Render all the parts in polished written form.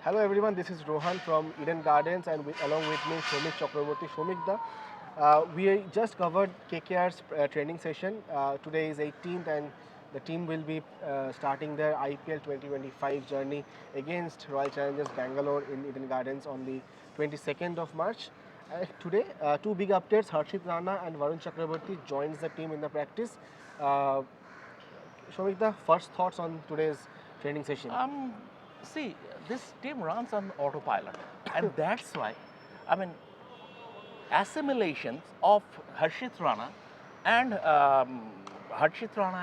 Hello everyone, this is Rohan from Eden Gardens and along with me Shomik Chakravarthy. Shomik we just covered KKR's training session. Today is 18th and the team will be starting their IPL 2025 journey against Royal Challengers Bangalore in Eden Gardens on the 22nd of March. Today, two big updates. Harshit Rana and Varun Chakravarthy joins the team in the practice. Uh, Shomik, first thoughts on today's training session? Um, See, this team runs on autopilot, and that's why, I mean, assimilations of and Harshit Rana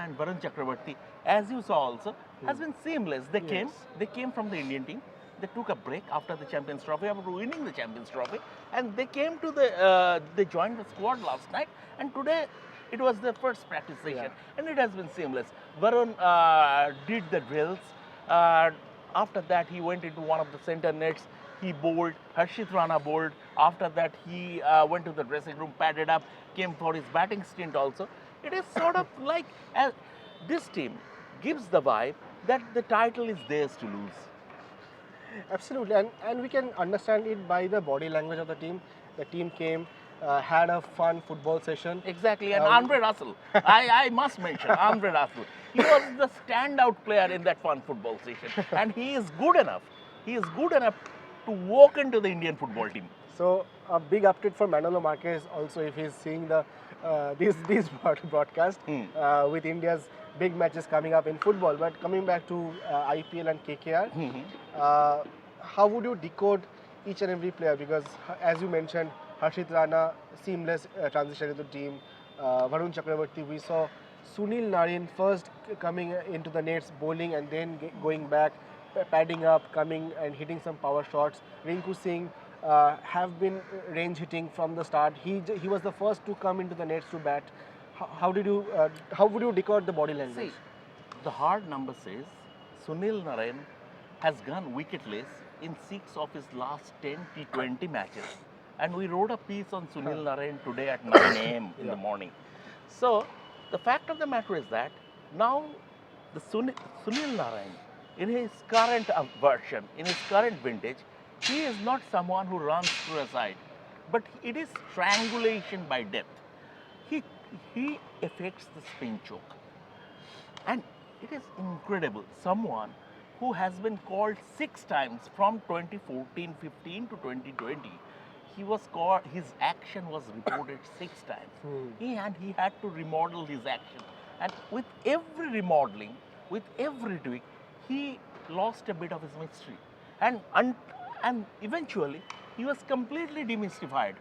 and Varun Chakravarthy, as you saw also, has been seamless. Yes. They came from the Indian team. They took a break after the Champions Trophy, after winning the Champions Trophy, and they joined the squad last night, and today it was their first practice session, and it has been seamless. Varun did the drills. Uh, After that, he went into one of the center nets. He bowled. Harshit Rana bowled. After that, he went to the dressing room, padded up, came for his batting stint also. It is sort of like this team gives the vibe that the title is theirs to lose. Absolutely, and we can understand it by the body language of the team. The team came, had a fun football session. Exactly, and Andre Russell. I must mention Andre Russell. He was the standout player in that fun football session, and he is good enough. He is good enough to walk into the Indian football team. So a big update for Manolo Marquez also if he's seeing the this broadcast with India's big matches coming up in football. But coming back to IPL and KKR, how would you decode each and every player? Because as you mentioned, Harshit Rana seamless transition into the team. Varun Chakravarthy, we saw Sunil Narine first coming into the nets, bowling, and then going back, padding up, coming and hitting some power shots. Rinku Singh have been range hitting from the start. He was the first to come into the nets to bat. How would you decode the body language? See, the hard number says Sunil Narine has gone wicketless in 6 of his last 10 T20 matches. And we wrote a piece on Sunil Narine today at 9 a.m. in the morning. So, the fact of the matter is that now the Sunil Narine, in his current version, in his current vintage, he is not someone who runs through a side, but it is strangulation by depth. He, he affects the spin choke. And it is incredible. Someone who has been called 6 times from 2014-15 to 2020, he was called, his action was reported 6 times. He had to remodel his action. And with every remodeling, with every tweak, he lost a bit of his mystery. And eventually, he was completely demystified.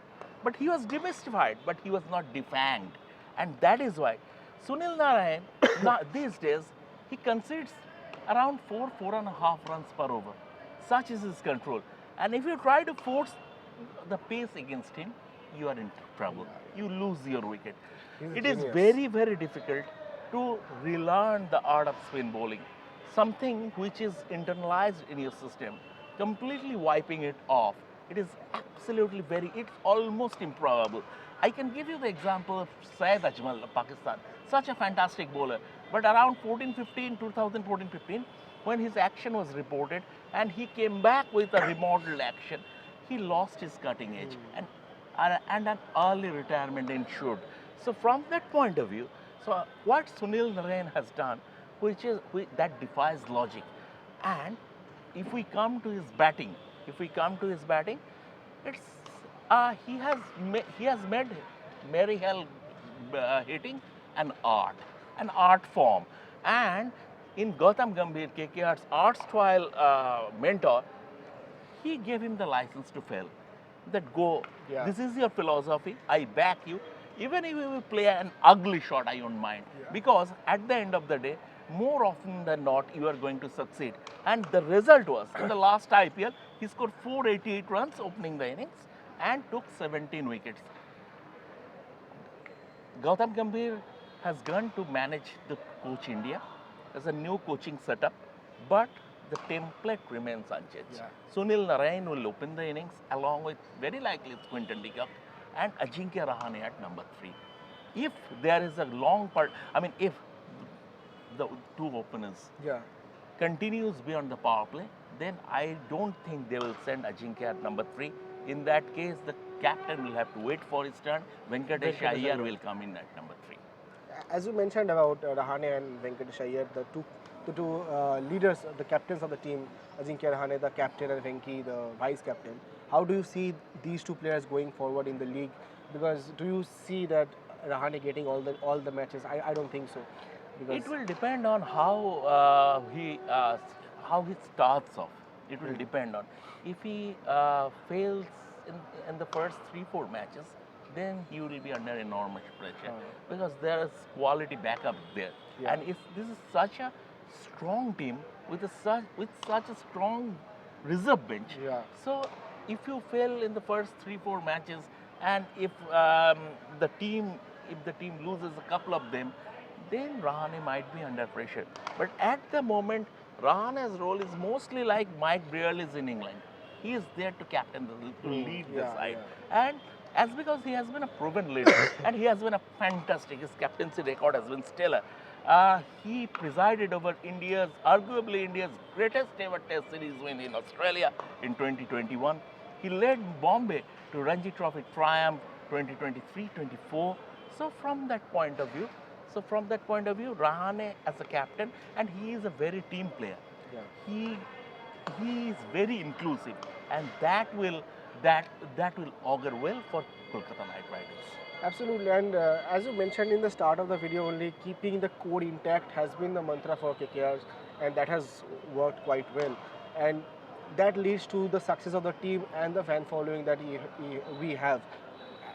But he was demystified, but he was not defanged. And that is why Sunil Narine, these days, he concedes around 4.5 runs per over. Such is his control. And if you try to force the pace against him, you are in trouble. You lose your wicket. It is very, very difficult to relearn the art of spin bowling. Something which is internalized in your system, completely wiping it off. It is absolutely it's almost improbable. I can give you the example of Syed Ajmal of Pakistan, such a fantastic bowler. But around 2014-15, when his action was reported and he came back with a remodeled action, he lost his cutting edge and an early retirement ensued. So from that point of view, so what Sunil Narine has done, that defies logic. And if we come to his batting, it's he has made Mary Hell hitting an art form. And in Gautam Gambhir, KKR's arts-trial mentor, he gave him the license to fail. That go, this is your philosophy, I back you. Even if you play an ugly shot, I don't mind. Because at the end of the day, more often than not, you are going to succeed. And the result was, in the last IPL, he scored 488 runs opening the innings and took 17 wickets. Gautam Gambhir has gone to manage the coach India as a new coaching setup, but the template remains unchanged. Sunil Narine will open the innings along with very likely Quinton de Kock and Ajinkya Rahane at number 3. If there is a long part, if the two openers continues beyond the power play, then I don't think they will send Ajinkya at number 3. In that case, the captain will have to wait for his turn. Venkatesh Iyer will come in at number 3. As you mentioned about Rahane and Venkatesh Iyer, the two leaders, the captains of the team, Ajinkya Rahane, the captain, and Venki, the vice captain. How do you see these two players going forward in the league? Because do you see that Rahane getting all the matches? I don't think so. Because It will depend on how he starts off. It will depend on if he fails in the first 3-4 matches, then he will be under enormous pressure because there is quality backup there. Yeah. And if this is such a strong team with such a strong reserve bench, Yeah. so if you fail in the first 3-4 matches, and if the team loses a couple of them, then Rahane might be under pressure. But at the moment, Rahane's role is mostly like Mike Brearley's in England. He is there to captain, to lead the side. And as because he has been a proven leader and he has been a fantastic, his captaincy record has been stellar. He presided over arguably India's greatest ever Test Series win in Australia in 2021. He led Bombay to Ranji Trophy triumph 2023-24. So from that point of view, Rahane as a captain, and he is a very team player. Yeah. He is very inclusive, and that will augur well for Kolkata Knight Riders. Absolutely, and as you mentioned in the start of the video, only keeping the core intact has been the mantra for KKR, and that has worked quite well. And that leads to the success of the team and the fan following that we have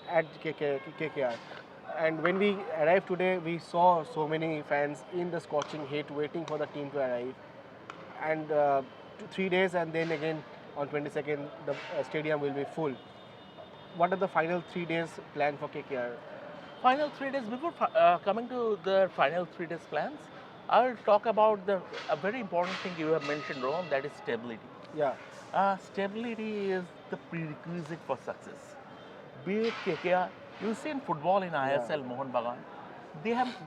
at KKR. And when we arrived today, we saw so many fans in the scorching heat waiting for the team to arrive. And 3 days, and then again on 22nd, the stadium will be full. What are the final 3 days planned for KKR? Final 3 days, before coming to the final 3 days plans, I will talk about a very important thing you have mentioned, Rohan, that is stability. Yeah. Stability is the prerequisite for success. Be it KKR, you see in football in ISL, Mohan Bagan,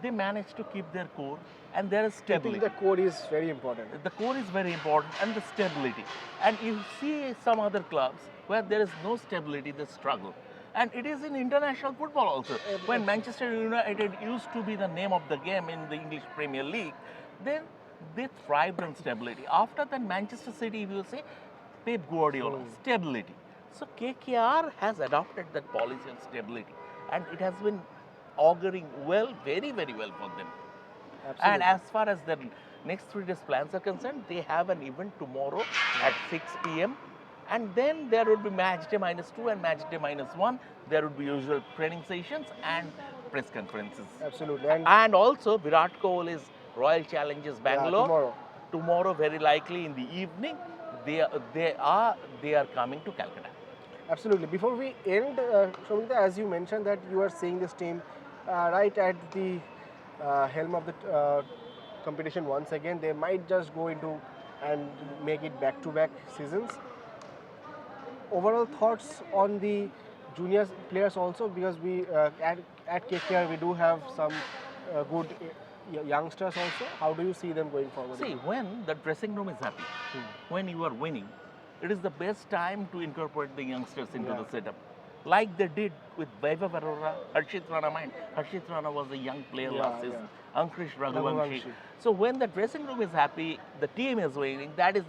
they managed to keep their core, and there is stability. I think the core is very important. The core is very important, and the stability. And you see some other clubs where there is no stability, they struggle. And it is in international football also. When Manchester United used to be the name of the game in the English Premier League, then they thrived on stability. After that, Manchester City, if you say, Pep Guardiola, stability. So KKR has adopted that policy of stability, and it has been auguring well, very, very well for them. Absolutely. And as far as the next 3 days plans are concerned, they have an event tomorrow at 6 p.m. And then there would be match day -2 and match day -1. There would be usual training sessions and press conferences. Absolutely. And also Virat Kohli's Royal Challengers Bangalore. Tomorrow. Tomorrow, very likely in the evening, they are coming to Calcutta. Absolutely. Before we end, Shomita, as you mentioned that you are seeing this team right at the helm of the competition once again, they might just go into and make it back-to-back seasons. Overall thoughts on the junior players also, because we at KKR we do have some good youngsters also. How do you see them going forward? See, when the dressing room is happy, when you are winning, it is the best time to incorporate the youngsters into the setup. Like they did with Vaibhav Arora, Harshit Rana. Harshit Rana was a young player last season. Ankush Raghuvanshi. So when the dressing room is happy, the team is winning. That is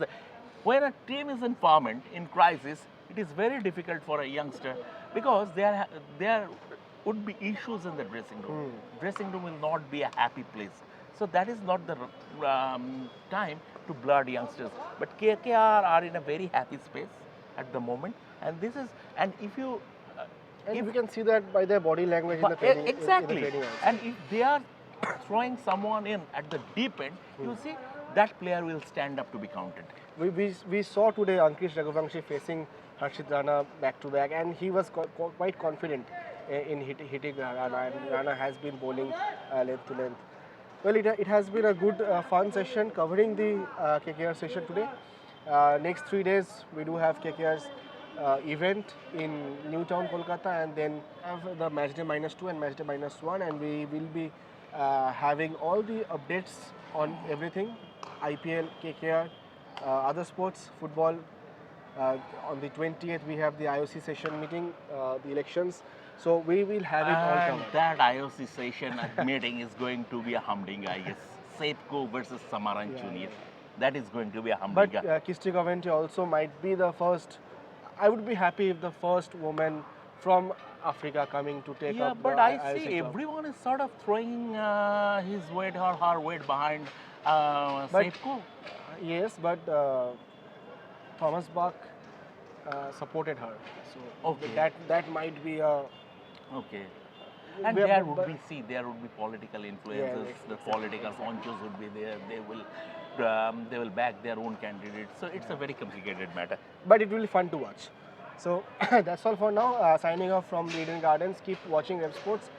when a team is in ferment, in crisis, it is very difficult for a youngster because there would be issues in the dressing room. Dressing room will not be a happy place. So that is not the time to blood youngsters. But KKR are in a very happy space at the moment, and if you can see that by their body language in the training. Exactly. In the training and if they are throwing someone in at the deep end, you see that player will stand up to be counted. We saw today Ankush Raghuvanshi facing Harshit Rana back to back, and he was quite confident in hitting Rana, and Rana has been bowling length to length. Well, it has been a good fun session covering the KKR session today. Next 3 days we do have KKR's event in Newtown, Kolkata, and then have the matchday -2 and matchday -1, and we will be having all the updates on everything, IPL, KKR, Other sports, football. On the 20th, we have the IOC session meeting, the elections. So we will have it all And covered. that IOC session meeting is going to be a humdinger, I guess. Sepko versus Samaran Yeah, Junior. yeah. That is going to be a But humdinger. Kirsty Coventry also might be the first. I would be happy if the first woman from Africa coming to take Yeah, up the but I IOC see job. everyone is sort of throwing his weight or her weight behind But Sepko. yes, but Thomas Bach supported her, so Okay. that might be a. Okay. And Yeah, there but- would be, there would be political influences. Yeah, The political honchos would be there. They will back their own candidates. So it's a very complicated matter. But it will be fun to watch. So that's all for now. Signing off from the Eden Gardens. Keep watching Revsportz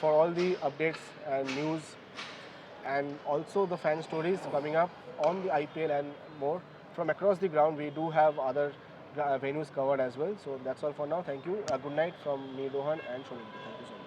for all the updates and news, and also the fan stories coming up on the IPL and more from across the ground. We do have other venues covered as well. So that's all for now. Thank you. Good night from me, Rohan, and Sunil. Thank you so much.